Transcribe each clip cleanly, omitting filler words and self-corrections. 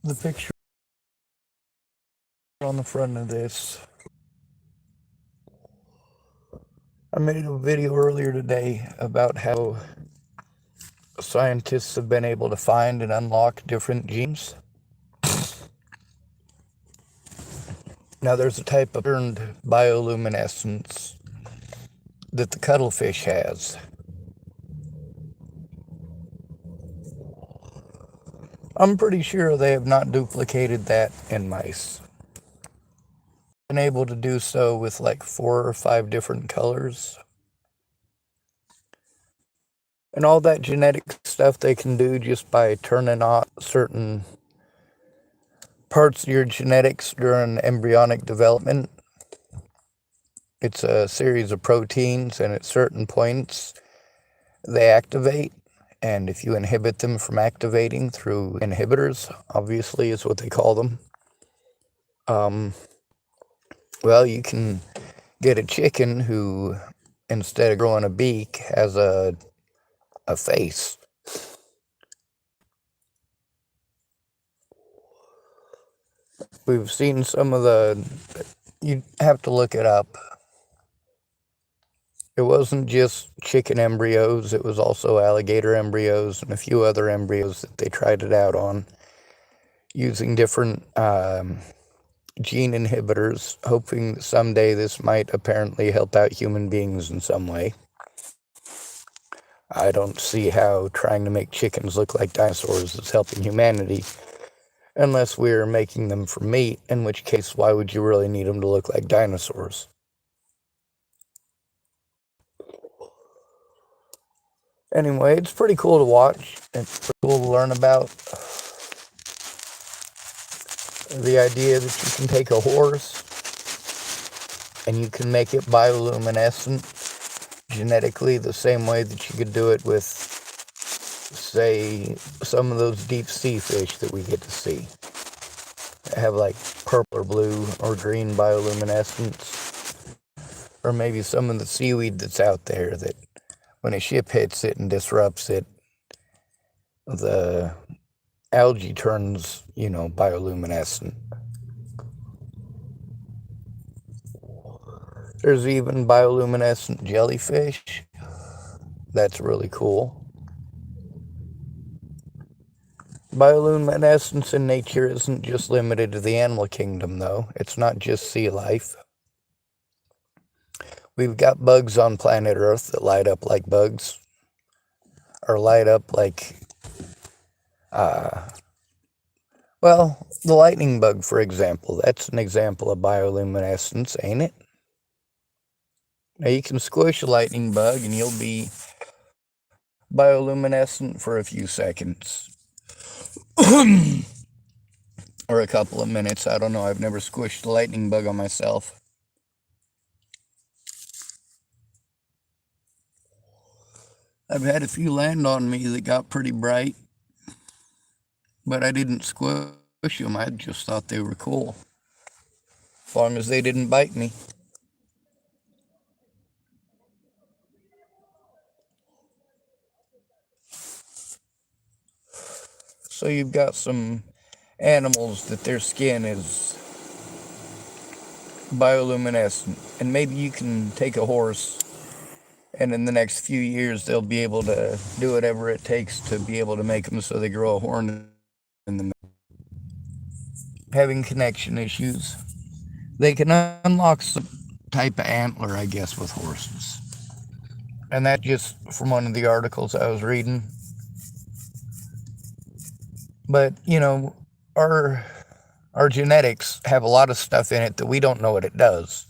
The picture on the front of this. I made a video earlier today about how scientists have been able to find and unlock different genes. Now, there's a type of turned bioluminescence that the cuttlefish has. I'm pretty sure they have not duplicated that in mice. Been able to do so with like 4 or 5 different colors. And all that genetic stuff they can do just by turning on certain parts of your genetics during embryonic development. It's a series of proteins, and at certain points they activate. And if you inhibit them from activating through inhibitors, obviously is what they call them, well, you can get a chicken who, instead of growing a beak, has a face. We've seen some of you have to look it up. It wasn't just chicken embryos, it was also alligator embryos and a few other embryos that they tried it out on using different gene inhibitors, hoping that someday this might apparently help out human beings in some way. I don't see how trying to make chickens look like dinosaurs is helping humanity, unless we're making them for meat, in which case, why would you really need them to look like dinosaurs? Anyway, it's pretty cool to watch. It's pretty cool to learn about. The idea that you can take a horse and you can make it bioluminescent genetically the same way that you could do it with, say, some of those deep sea fish that we get to see. They have like purple or blue or green bioluminescence. Or maybe some of the seaweed that's out there that when a ship hits it and disrupts it, the algae turns, bioluminescent. There's even bioluminescent jellyfish. That's really cool. Bioluminescence in nature isn't just limited to the animal kingdom, though. It's not just sea life. We've got bugs on planet Earth that light up like bugs, or light up like, well, the lightning bug, for example. That's an example of bioluminescence, ain't it? Now, you can squish a lightning bug and you'll be bioluminescent for a few seconds. Or a couple of minutes. I don't know. I've never squished a lightning bug on myself. I've had a few land on me that got pretty bright, but I didn't squish them. I just thought they were cool, as long as they didn't bite me. So you've got some animals that their skin is bioluminescent, and maybe you can take a horse and in the next few years they'll be able to do whatever it takes to be able to make them so they grow a horn in the middle. Having connection issues, they can unlock some type of antler, I guess, with horses. And that just from one of the articles I was reading. But, our genetics have a lot of stuff in it that we don't know what it does.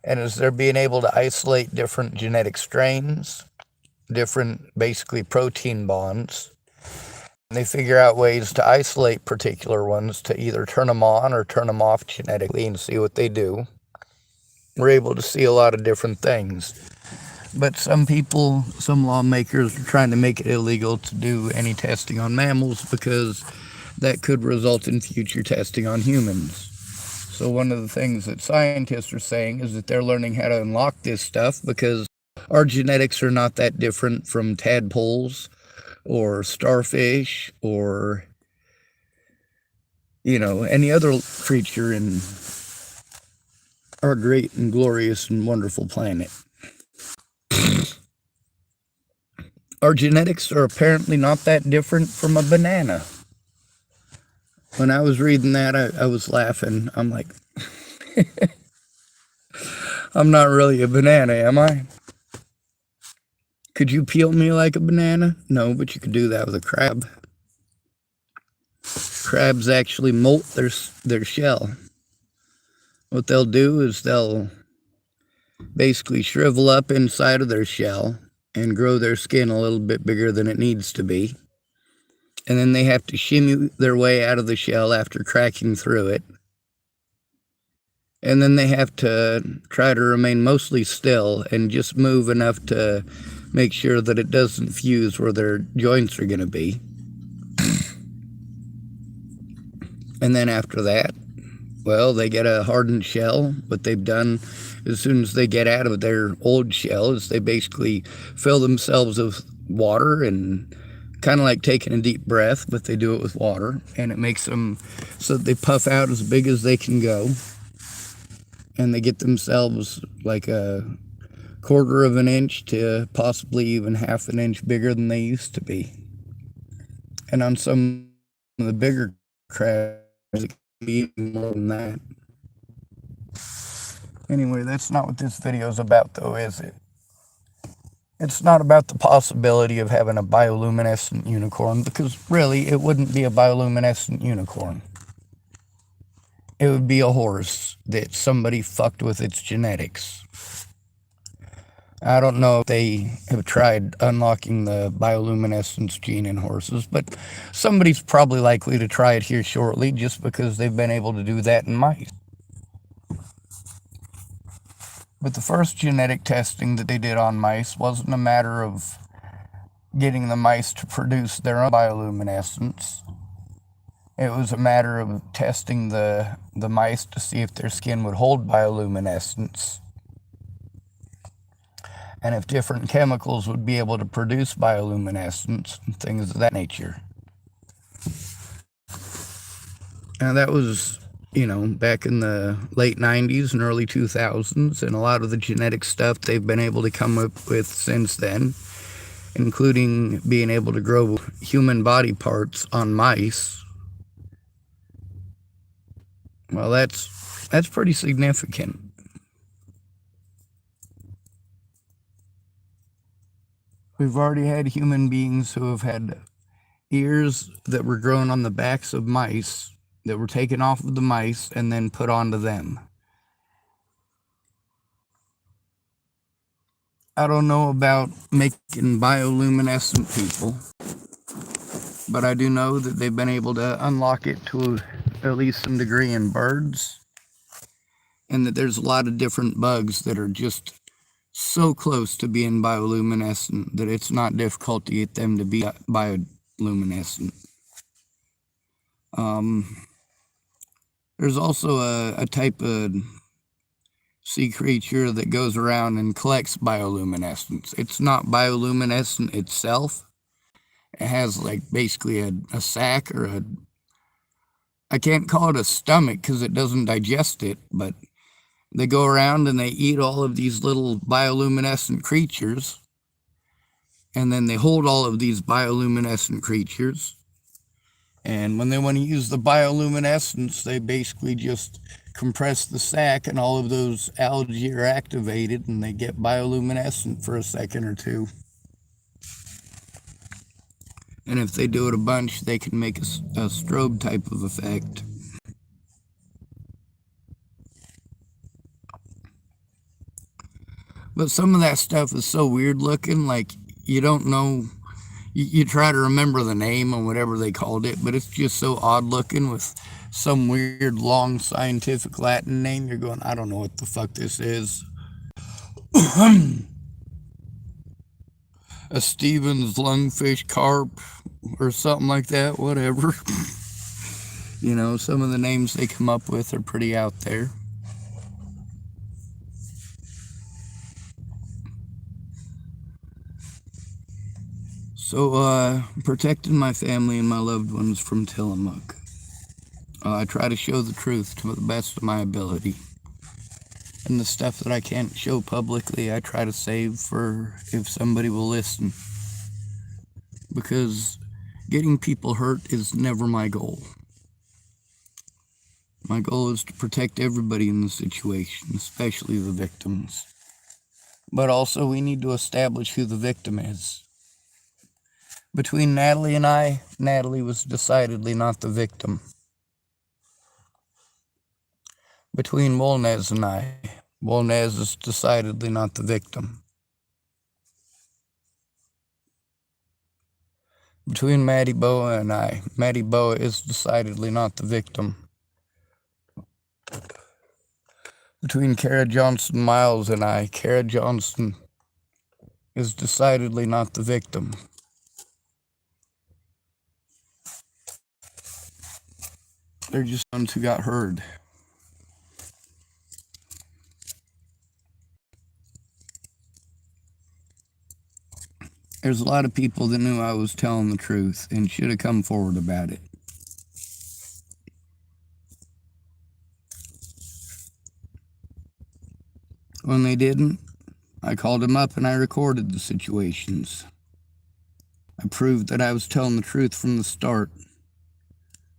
And as they're being able to isolate different genetic strains, different basically protein bonds, and they figure out ways to isolate particular ones to either turn them on or turn them off genetically and see what they do. We're able to see a lot of different things. But some people, some lawmakers are trying to make it illegal to do any testing on mammals because that could result in future testing on humans. So one of the things that scientists are saying is that they're learning how to unlock this stuff because our genetics are not that different from tadpoles or starfish or any other creature in our great and glorious and wonderful planet. Our genetics are apparently not that different from a banana. When I was reading that, I was laughing. I'm like, I'm not really a banana, am I? Could you peel me like a banana? No, but you could do that with a crab. Crabs actually molt their shell. What they'll do is they'll basically shrivel up inside of their shell and grow their skin a little bit bigger than it needs to be. And then they have to shimmy their way out of the shell after cracking through it. And then they have to try to remain mostly still and just move enough to make sure that it doesn't fuse where their joints are going to be. And then after that, well, they get a hardened shell. What they've done as soon as they get out of their old shell is they basically fill themselves with water, and kind of like taking a deep breath, but they do it with water, and it makes them so that they puff out as big as they can go, and they get themselves like a quarter of an inch to possibly even half an inch bigger than they used to be. And on some of the bigger crabs, it can be even more than that. Anyway, that's not what this video is about, though, is it? It's not about the possibility of having a bioluminescent unicorn, because really, it wouldn't be a bioluminescent unicorn. It would be a horse that somebody fucked with its genetics. I don't know if they have tried unlocking the bioluminescence gene in horses, but somebody's probably likely to try it here shortly, just because they've been able to do that in mice. But the first genetic testing that they did on mice wasn't a matter of getting the mice to produce their own bioluminescence. It was a matter of testing the mice to see if their skin would hold bioluminescence, and if different chemicals would be able to produce bioluminescence and things of that nature. Now that was, back in the late 90s and early 2000s, and a lot of the genetic stuff they've been able to come up with since then, including being able to grow human body parts on mice, well, that's pretty significant. We've already had human beings who have had ears that were grown on the backs of mice that were taken off of the mice and then put onto them. I don't know about making bioluminescent people, but I do know that they've been able to unlock it to at least some degree in birds, and that there's a lot of different bugs that are just so close to being bioluminescent that it's not difficult to get them to be bioluminescent. There's also a type of sea creature that goes around and collects bioluminescence. It's not bioluminescent itself. It has like basically a sac or I can't call it a stomach because it doesn't digest it, but they go around and they eat all of these little bioluminescent creatures, and then they hold all of these bioluminescent creatures, and when they want to use the bioluminescence, they basically just compress the sac, and all of those algae are activated, and they get bioluminescent for a second or two. And if they do it a bunch, they can make a strobe type of effect. But some of that stuff is so weird looking, like you don't know. You try to remember the name or whatever they called it, but it's just so odd looking with some weird long scientific Latin name. You're going, I don't know what the fuck this is. A Stevens lungfish carp or something like that, whatever. Some of the names they come up with are pretty out there. So, protecting my family and my loved ones from Tillamook. I try to show the truth to the best of my ability. And the stuff that I can't show publicly, I try to save for if somebody will listen. Because getting people hurt is never my goal. My goal is to protect everybody in the situation, especially the victims. But also, we need to establish who the victim is. Between Natalie and I, Natalie was decidedly not the victim. Between Molnez and I, Molnez is decidedly not the victim. Between Maddie Boa and I, Maddie Boa is decidedly not the victim. Between Kara Johnson Miles and I, Kara Johnson is decidedly not the victim. They're just ones who got heard. There's a lot of people that knew I was telling the truth and should have come forward about it. When they didn't, I called them up and I recorded the situations. I proved that I was telling the truth from the start.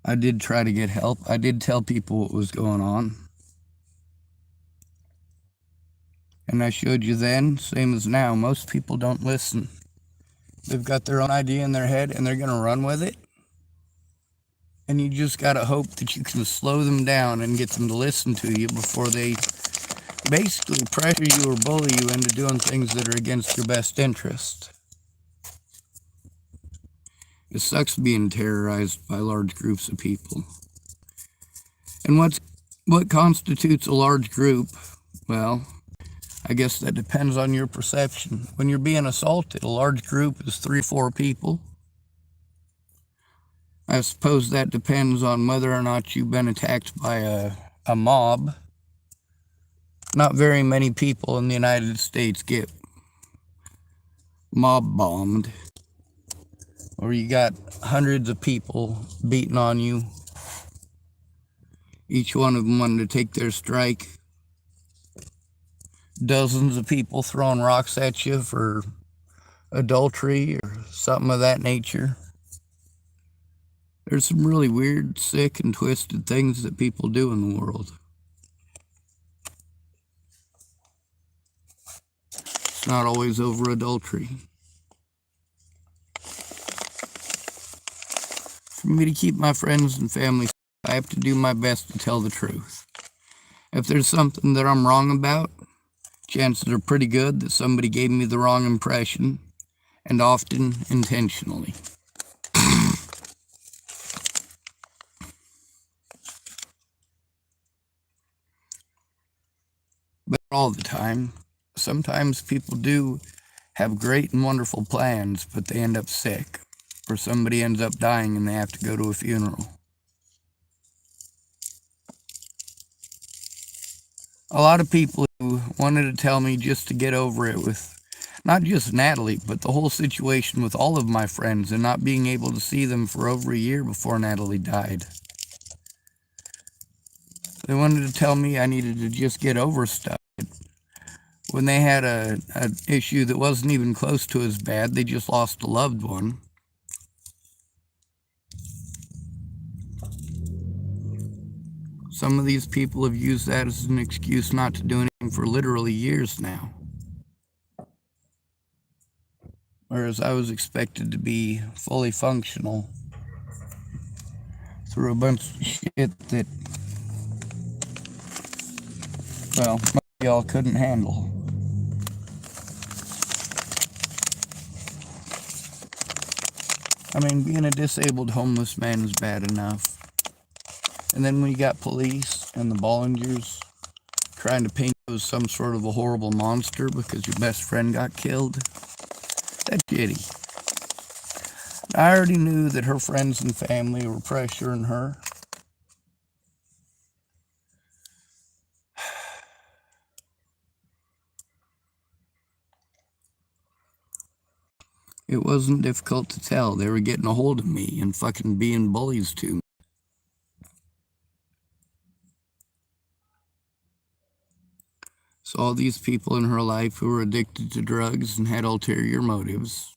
I did try to get help. I did tell people what was going on. And I showed you then, same as now, most people don't listen. They've got their own idea in their head and they're going to run with it. And you just got to hope that you can slow them down and get them to listen to you before they basically pressure you or bully you into doing things that are against your best interest. It sucks being terrorized by large groups of people. And what constitutes a large group? Well, I guess that depends on your perception. When you're being assaulted, a large group is 3 or 4 people. I suppose that depends on whether or not you've been attacked by a mob. Not very many people in the United States get mob bombed, or you got hundreds of people beating on you, each one of them wanting to take their strike, dozens of people throwing rocks at you for adultery or something of that nature. There's some really weird, sick, and twisted things that people do in the world. It's not always over adultery. For me to keep my friends and family safe, I have to do my best to tell the truth. If there's something that I'm wrong about, chances are pretty good that somebody gave me the wrong impression, and often intentionally. But all the time, sometimes people do have great and wonderful plans, but they end up sick, or somebody ends up dying and they have to go to a funeral. A lot of people who wanted to tell me just to get over it with not just Natalie, but the whole situation with all of my friends and not being able to see them for over a year before Natalie died. They wanted to tell me I needed to just get over stuff. When they had an issue that wasn't even close to as bad, they just lost a loved one. Some of these people have used that as an excuse not to do anything for literally years now. Whereas I was expected to be fully functional through a bunch of shit that, well, most of y'all couldn't handle. I mean, being a disabled homeless man is bad enough. And then when you got police and the Bollingers trying to paint you as some sort of a horrible monster because your best friend got killed, that's shitty. I already knew that her friends and family were pressuring her. It wasn't difficult to tell. They were getting a hold of me and fucking being bullies to me. Saw these people in her life who were addicted to drugs and had ulterior motives.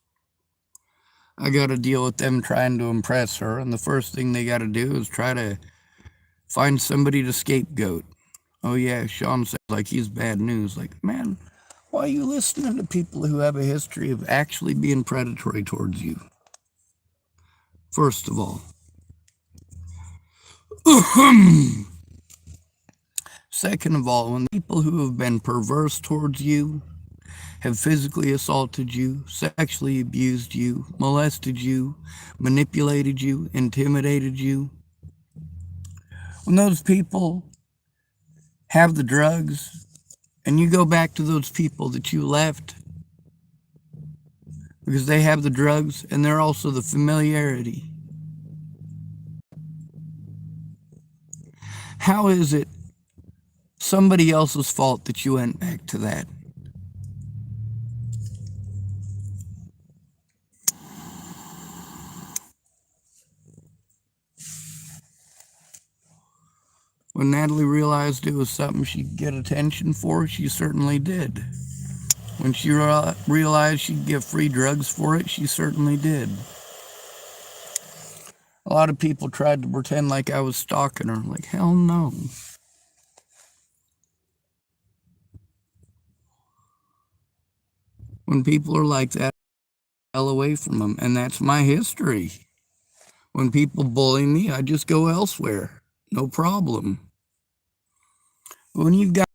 I got to deal with them trying to impress her, and the first thing they got to do is try to find somebody to scapegoat. Oh yeah, Sean says like he's bad news. Like, man, why are you listening to people who have a history of actually being predatory towards you? First of all. Second of all, when people who have been perverse towards you, have physically assaulted you, sexually abused you, molested you, manipulated you, intimidated you, when those people have the drugs and you go back to those people that you left because they have the drugs and they're also the familiarity, how is it somebody else's fault that you went back to that? When Natalie realized it was something she could get attention for, she certainly did. When she realized she'd get free drugs for it, she certainly did. A lot of people tried to pretend like I was stalking her. Like, hell no. When people are like that, I fell away from them, and that's my history. When people bully me, I just go elsewhere. No problem. But when you've got,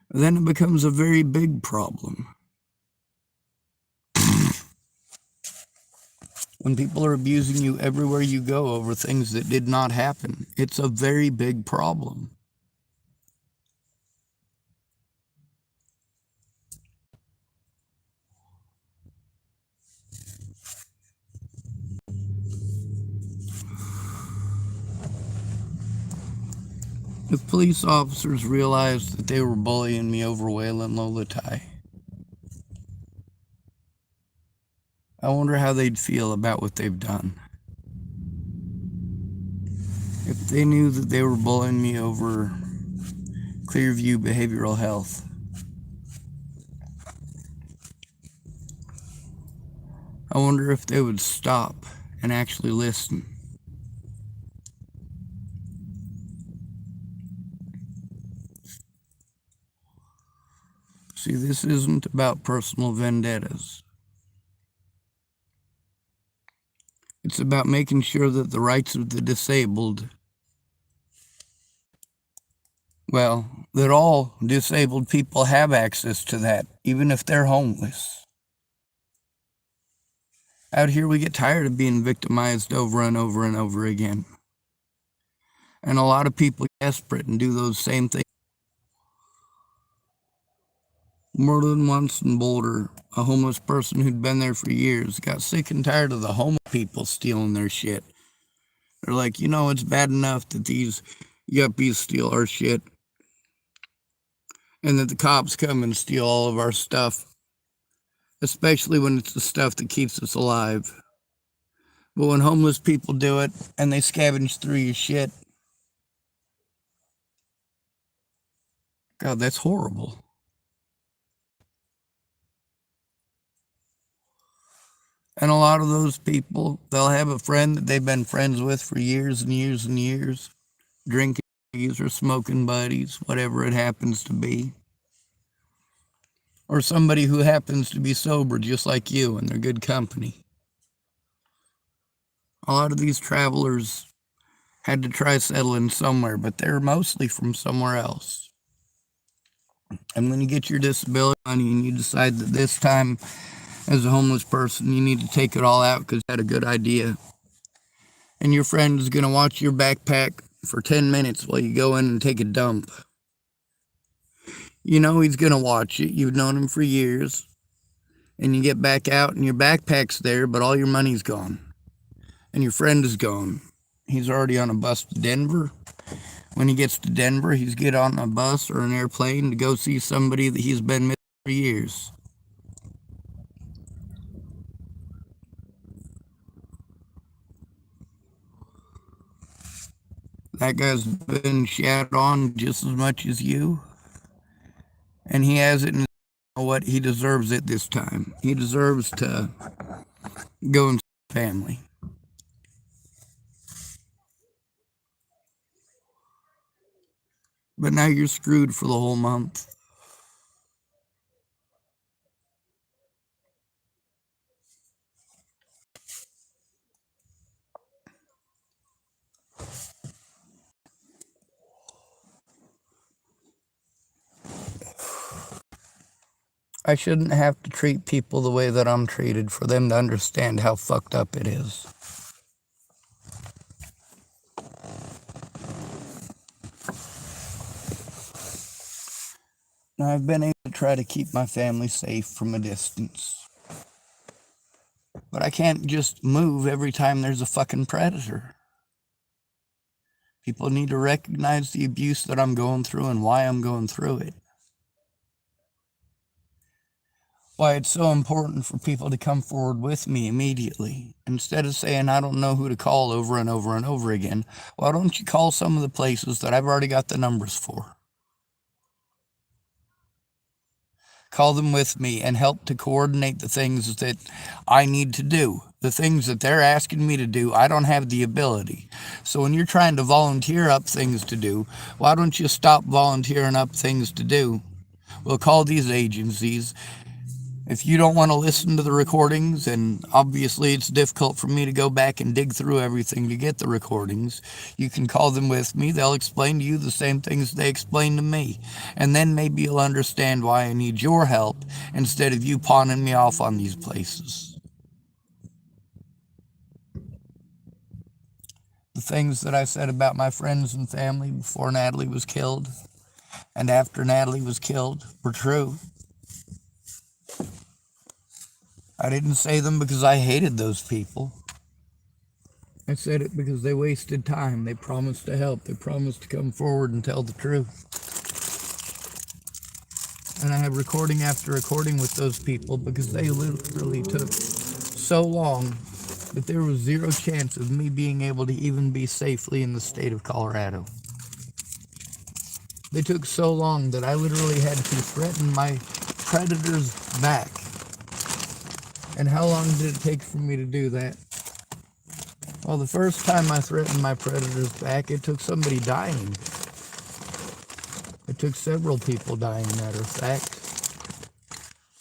then it becomes a very big problem. When people are abusing you everywhere you go over things that did not happen, it's a very big problem. If police officers realized that they were bullying me over Waylon Lolatai, I wonder how they'd feel about what they've done. If they knew that they were bullying me over Clearview Behavioral Health, I wonder if they would stop and actually listen. See, this isn't about personal vendettas. It's about making sure that the rights of the disabled, well, that all disabled people have access to that, even if they're homeless. Out here, we get tired of being victimized over and over and over again. And a lot of people get desperate and do those same things. More than once in Boulder, a homeless person who'd been there for years got sick and tired of the homeless people stealing their shit. They're like, you know, it's bad enough that these yuppies steal our shit and that the cops come and steal all of our stuff, especially when it's the stuff that keeps us alive. But when homeless people do it and they scavenge through your shit, God, that's horrible. And a lot of those people, they'll have a friend that they've been friends with for years and years and years, drinking buddies or smoking buddies, whatever it happens to be. Or somebody who happens to be sober just like you and they're good company. A lot of these travelers had to try settling somewhere, but they're mostly from somewhere else. And when you get your disability money and you decide that this time as a homeless person, you need to take it all out because you had a good idea. And your friend is going to watch your backpack for 10 minutes while you go in and take a dump. You know he's going to watch it. You've known him for years. And you get back out and your backpack's there, but all your money's gone. And your friend is gone. He's already on a bus to Denver. When he gets to Denver, he's get on a bus or an airplane to go see somebody that he's been missing for years. That guy's been shat on just as much as you, and he has it in what he deserves it this time. He deserves to go and see his family. But now you're screwed for the whole month. I shouldn't have to treat people the way that I'm treated for them to understand how fucked up it is. Now, I've been able to try to keep my family safe from a distance. But I can't just move every time there's a fucking predator. People need to recognize the abuse that I'm going through and why I'm going through it. Why it's so important for people to come forward with me immediately. Instead of saying, I don't know who to call over and over and over again, why don't you call some of the places that I've already got the numbers for? Call them with me and help to coordinate the things that I need to do. The things that they're asking me to do, I don't have the ability. So when you're trying to volunteer up things to do, why don't you stop volunteering up things to do? We'll call these agencies. If you don't want to listen to the recordings, and obviously it's difficult for me to go back and dig through everything to get the recordings, you can call them with me. They'll explain to you the same things they explain to me. And then maybe you'll understand why I need your help instead of you pawning me off on these places. The things that I said about my friends and family before Natalie was killed and after Natalie was killed were true. I didn't say them because I hated those people. I said it because they wasted time. They promised to help. They promised to come forward and tell the truth. And I have recording after recording with those people because they literally took so long that there was zero chance of me being able to even be safely in the state of Colorado. They took so long that I literally had to threaten my predators back. And how long did it take for me to do that? Well, the first time I threatened my predators back, it took somebody dying. It took several people dying, matter of fact.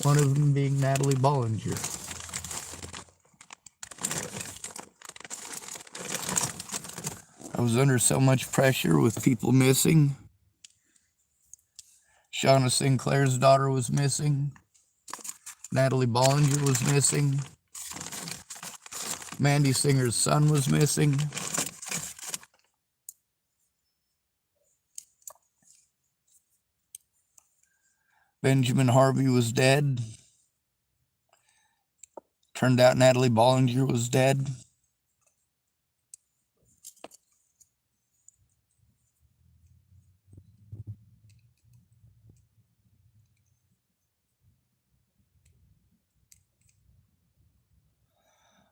One of them being Natalie Bollinger. I was under so much pressure with people missing. Shauna Sinclair's daughter was missing. Natalie Bollinger was missing. Mandy Singer's son was missing. Benjamin Harvey was dead. Turned out Natalie Bollinger was dead.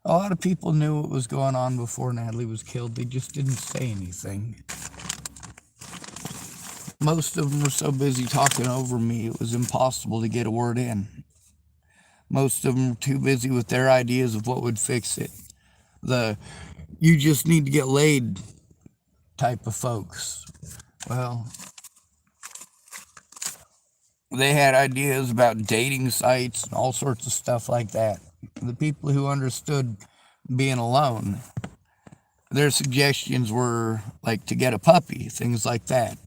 A lot of people knew what was going on before Natalie was killed. They just didn't say anything. Most of them were so busy talking over me, it was impossible to get a word in. Most of them were too busy with their ideas of what would fix it. The, you just need to get laid type of folks. Well, they had ideas about dating sites and all sorts of stuff like that. The people who understood being alone, their suggestions were like to get a puppy, things like that.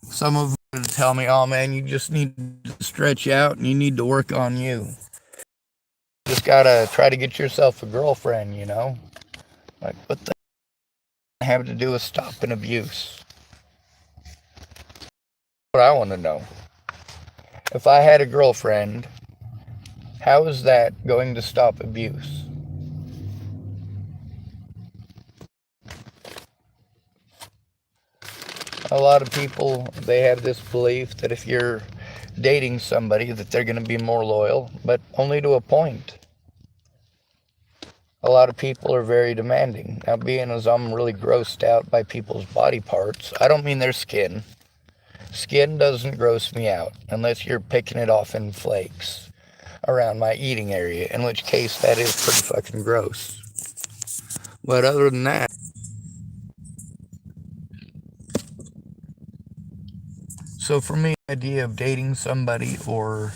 Some of them would tell me, oh man, you just need to stretch out and you need to work on you. Just gotta try to get yourself a girlfriend, you know? Like, what the have to do with stopping abuse? What I want to know. If I had a girlfriend, how is that going to stop abuse? A lot of people, they have this belief that if you're dating somebody that they're going to be more loyal, but only to a point. A lot of people are very demanding. Now, being as I'm really grossed out by people's body parts, I don't mean their skin. Skin doesn't gross me out unless you're picking it off in flakes around my eating area, in which case that is pretty fucking gross. But other than that, so for me, the idea of dating somebody or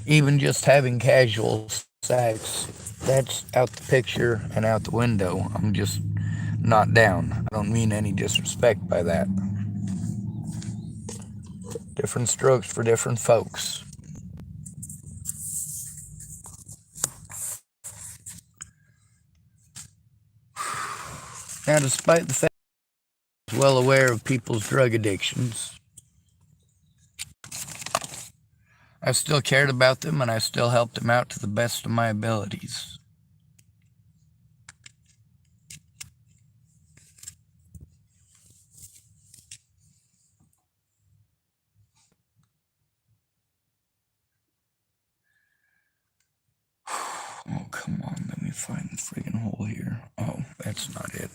even just having casual sex, that's out the picture and out the window. I'm just not down. I don't mean any disrespect by that. Different strokes for different folks. Now, despite the fact I was well aware of people's drug addictions, I still cared about them and I still helped them out to the best of my abilities. Oh, come on, let me find the friggin' hole here. Oh, that's not it.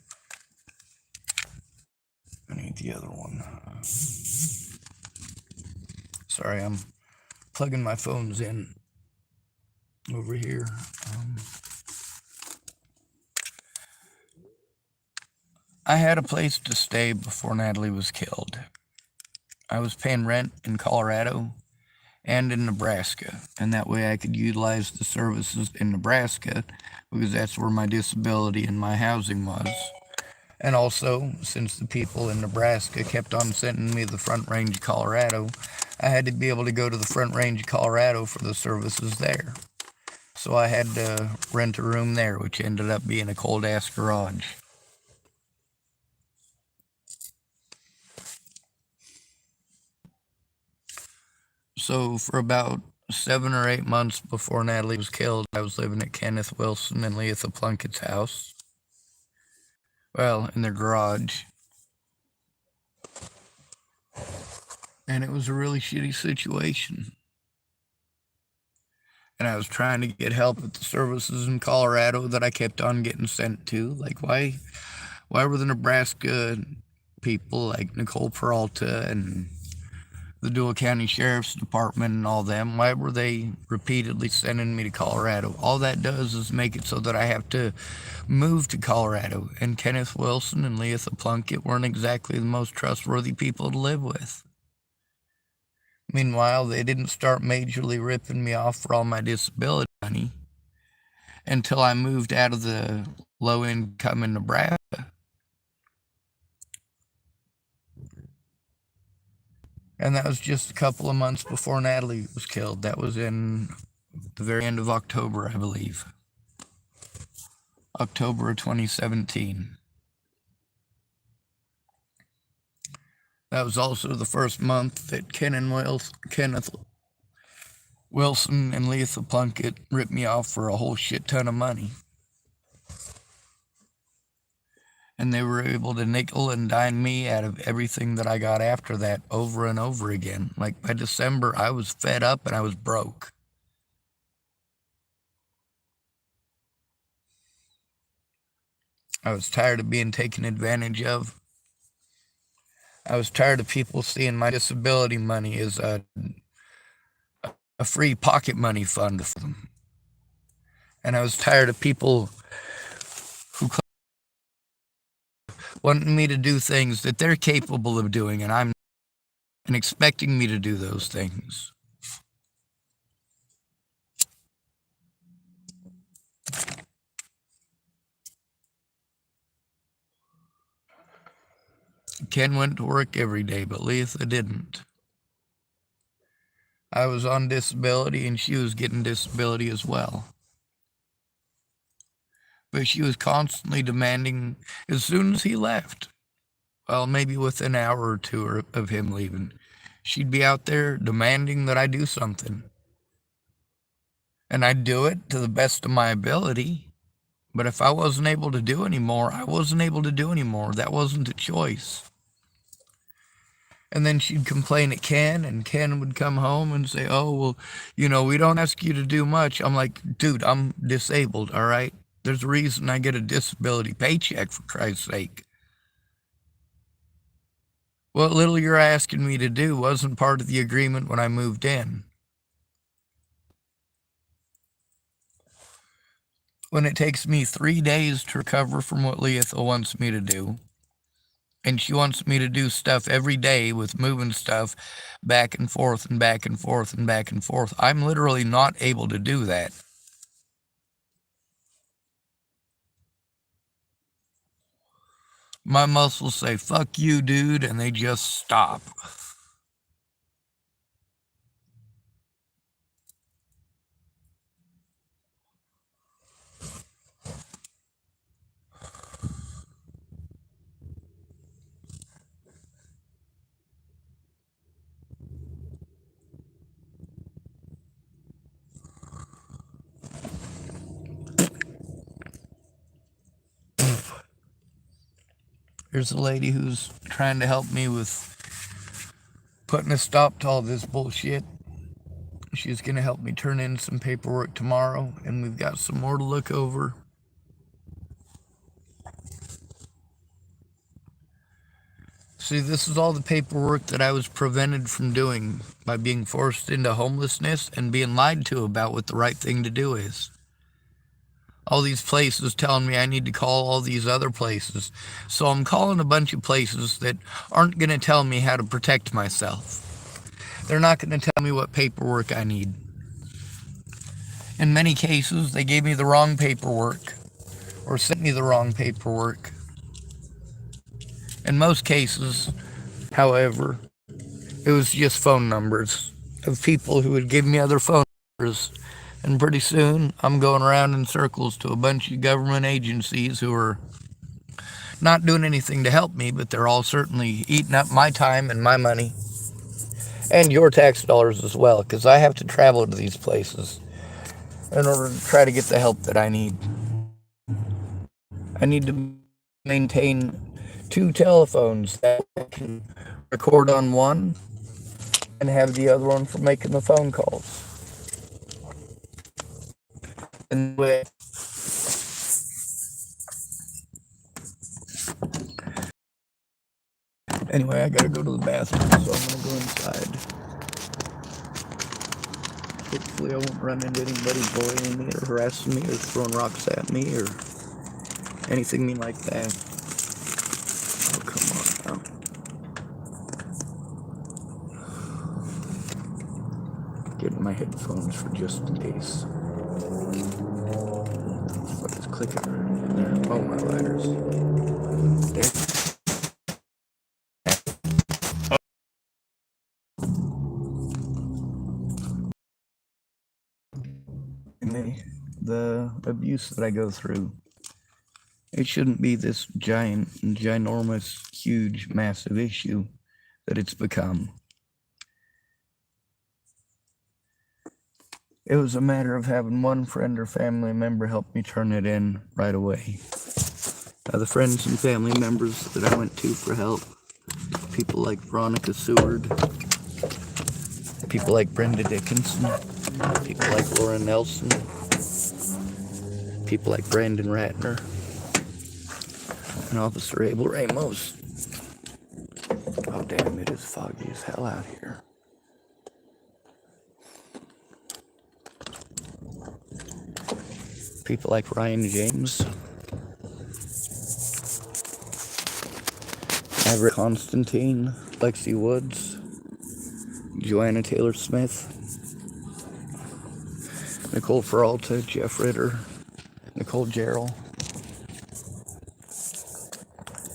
I need the other one. Sorry, I'm plugging my phones in over here. I had a place to stay before Natalie was killed. I was paying rent in Colorado and in Nebraska, and that way I could utilize the services in Nebraska because that's where my disability and my housing was. And also, since the people in Nebraska kept on sending me the Front Range of Colorado, I had to be able to go to the Front Range of Colorado for the services there. So I had to rent a room there, which ended up being a cold-ass garage. So for about 7 or 8 months before Natalie was killed, I was living at Kenneth Wilson and Leatha Plunkett's house. Well, in their garage. And it was a really shitty situation. And I was trying to get help at the services in Colorado that I kept on getting sent to. Like, why were the Nebraska people like Nicole Peralta and the Dual County Sheriff's Department and all them, why were they repeatedly sending me to Colorado? All that does is make it so that I have to move to Colorado. And Kenneth Wilson and Leatha Plunkett weren't exactly the most trustworthy people to live with. Meanwhile, they didn't start majorly ripping me off for all my disability money until I moved out of the low income in Nebraska. And that was just a couple of months before Natalie was killed. That was in the very end of October, I believe. October of 2017. That was also the first month that Kenneth Wilson and Leatha Plunkett ripped me off for a whole shit ton of money. And they were able to nickel and dime me out of everything that I got after that over and over again. Like by December, I was fed up and I was broke. I was tired of being taken advantage of. I was tired of people seeing my disability money as a free pocket money fund for them. And I was tired of people who wanting me to do things that they're capable of doing and I'm not, and expecting me to do those things. Ken went to work every day, but Leatha didn't. I was on disability and she was getting disability as well. But she was constantly demanding as soon as he left, well, maybe within an hour or two of him leaving, she'd be out there demanding that I do something. And I'd do it to the best of my ability. But if I wasn't able to do anymore, I wasn't able to do anymore. That wasn't a choice. And then she'd complain at Ken, and Ken would come home and say, oh, well, we don't ask you to do much. I'm like, dude, I'm disabled, all right? There's a reason I get a disability paycheck, for Christ's sake. What little you're asking me to do wasn't part of the agreement when I moved in. When it takes me 3 days to recover from what Leitha wants me to do, and she wants me to do stuff every day with moving stuff back and forth and back and forth and back and forth, I'm literally not able to do that. My muscles say, fuck you, dude, and they just stop. There's a lady who's trying to help me with putting a stop to all this bullshit. She's going to help me turn in some paperwork tomorrow, and we've got some more to look over. See, this is all the paperwork that I was prevented from doing by being forced into homelessness and being lied to about what the right thing to do is. All these places telling me I need to call all these other places. So I'm calling a bunch of places that aren't going to tell me how to protect myself. They're not going to tell me what paperwork I need. In many cases, they gave me the wrong paperwork or sent me the wrong paperwork. In most cases, however, it was just phone numbers of people who would give me other phone numbers. And pretty soon, I'm going around in circles to a bunch of government agencies who are not doing anything to help me, but they're all certainly eating up my time and my money. And your tax dollars as well, because I have to travel to these places in order to try to get the help that I need. I need to maintain 2 telephones that I can record on one and have the other one for making the phone calls. Anyway, I gotta go to the bathroom, so I'm gonna go inside. Hopefully I won't run into anybody bullying me or harassing me or throwing rocks at me or anything mean like that. Oh, come on now. Getting my headphones for just in case. What is clicking in there? Oh, my lighters. There. The abuse that I go through, it shouldn't be this ginormous, huge, massive issue that it's become. It was a matter of having one friend or family member help me turn it in right away. The friends and family members that I went to for help, people like Veronica Seward, people like Brenda Dickinson, people like Laura Nelson, people like Brandon Ratner, and Officer Abel Ramos. Oh damn, it is foggy as hell out here. People like Ryan James, Everett Constantine, Lexi Woods, Joanna Taylor Smith, Nicole Feralta, Jeff Ritter, Nicole Jarrell,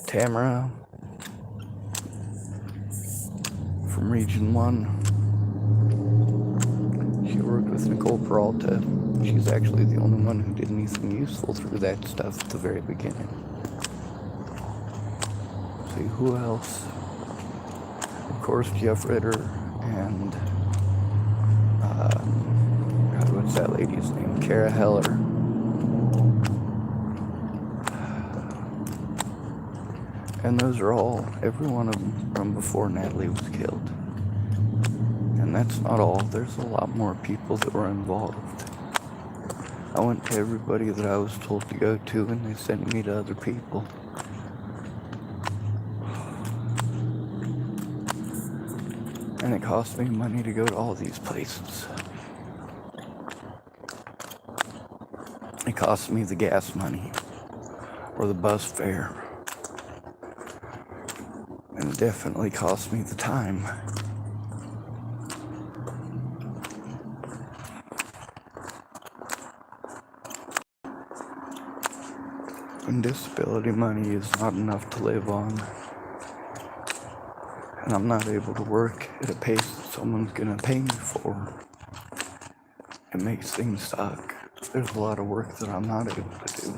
Tamara from Region 1. She worked with Nicole Peralta. She's actually the only one who did anything useful through that stuff at the very beginning. Let's see, who else? Of course, Jeff Ritter and what's that lady's name? Kara Heller. And those are all, every one of them from before Natalie was killed. And that's not all. There's a lot more people that were involved. I went to everybody that I was told to go to, and they sent me to other people. And it cost me money to go to all these places. It cost me the gas money, or the bus fare. And it definitely cost me the time. And disability money is not enough to live on. And I'm not able to work at a pace that someone's gonna pay me for. It makes things suck. There's a lot of work that I'm not able to do.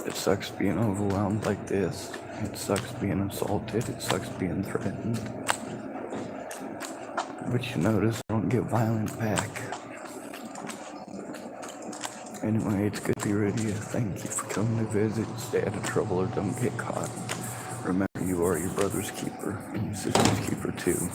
It sucks being overwhelmed like this. It sucks being assaulted. It sucks being threatened. But you notice I don't get violent back. Anyway, it's good to be with you. Thank you for coming to visit. Stay out of trouble or don't get caught. Remember, you are your brother's keeper and your sister's keeper too. And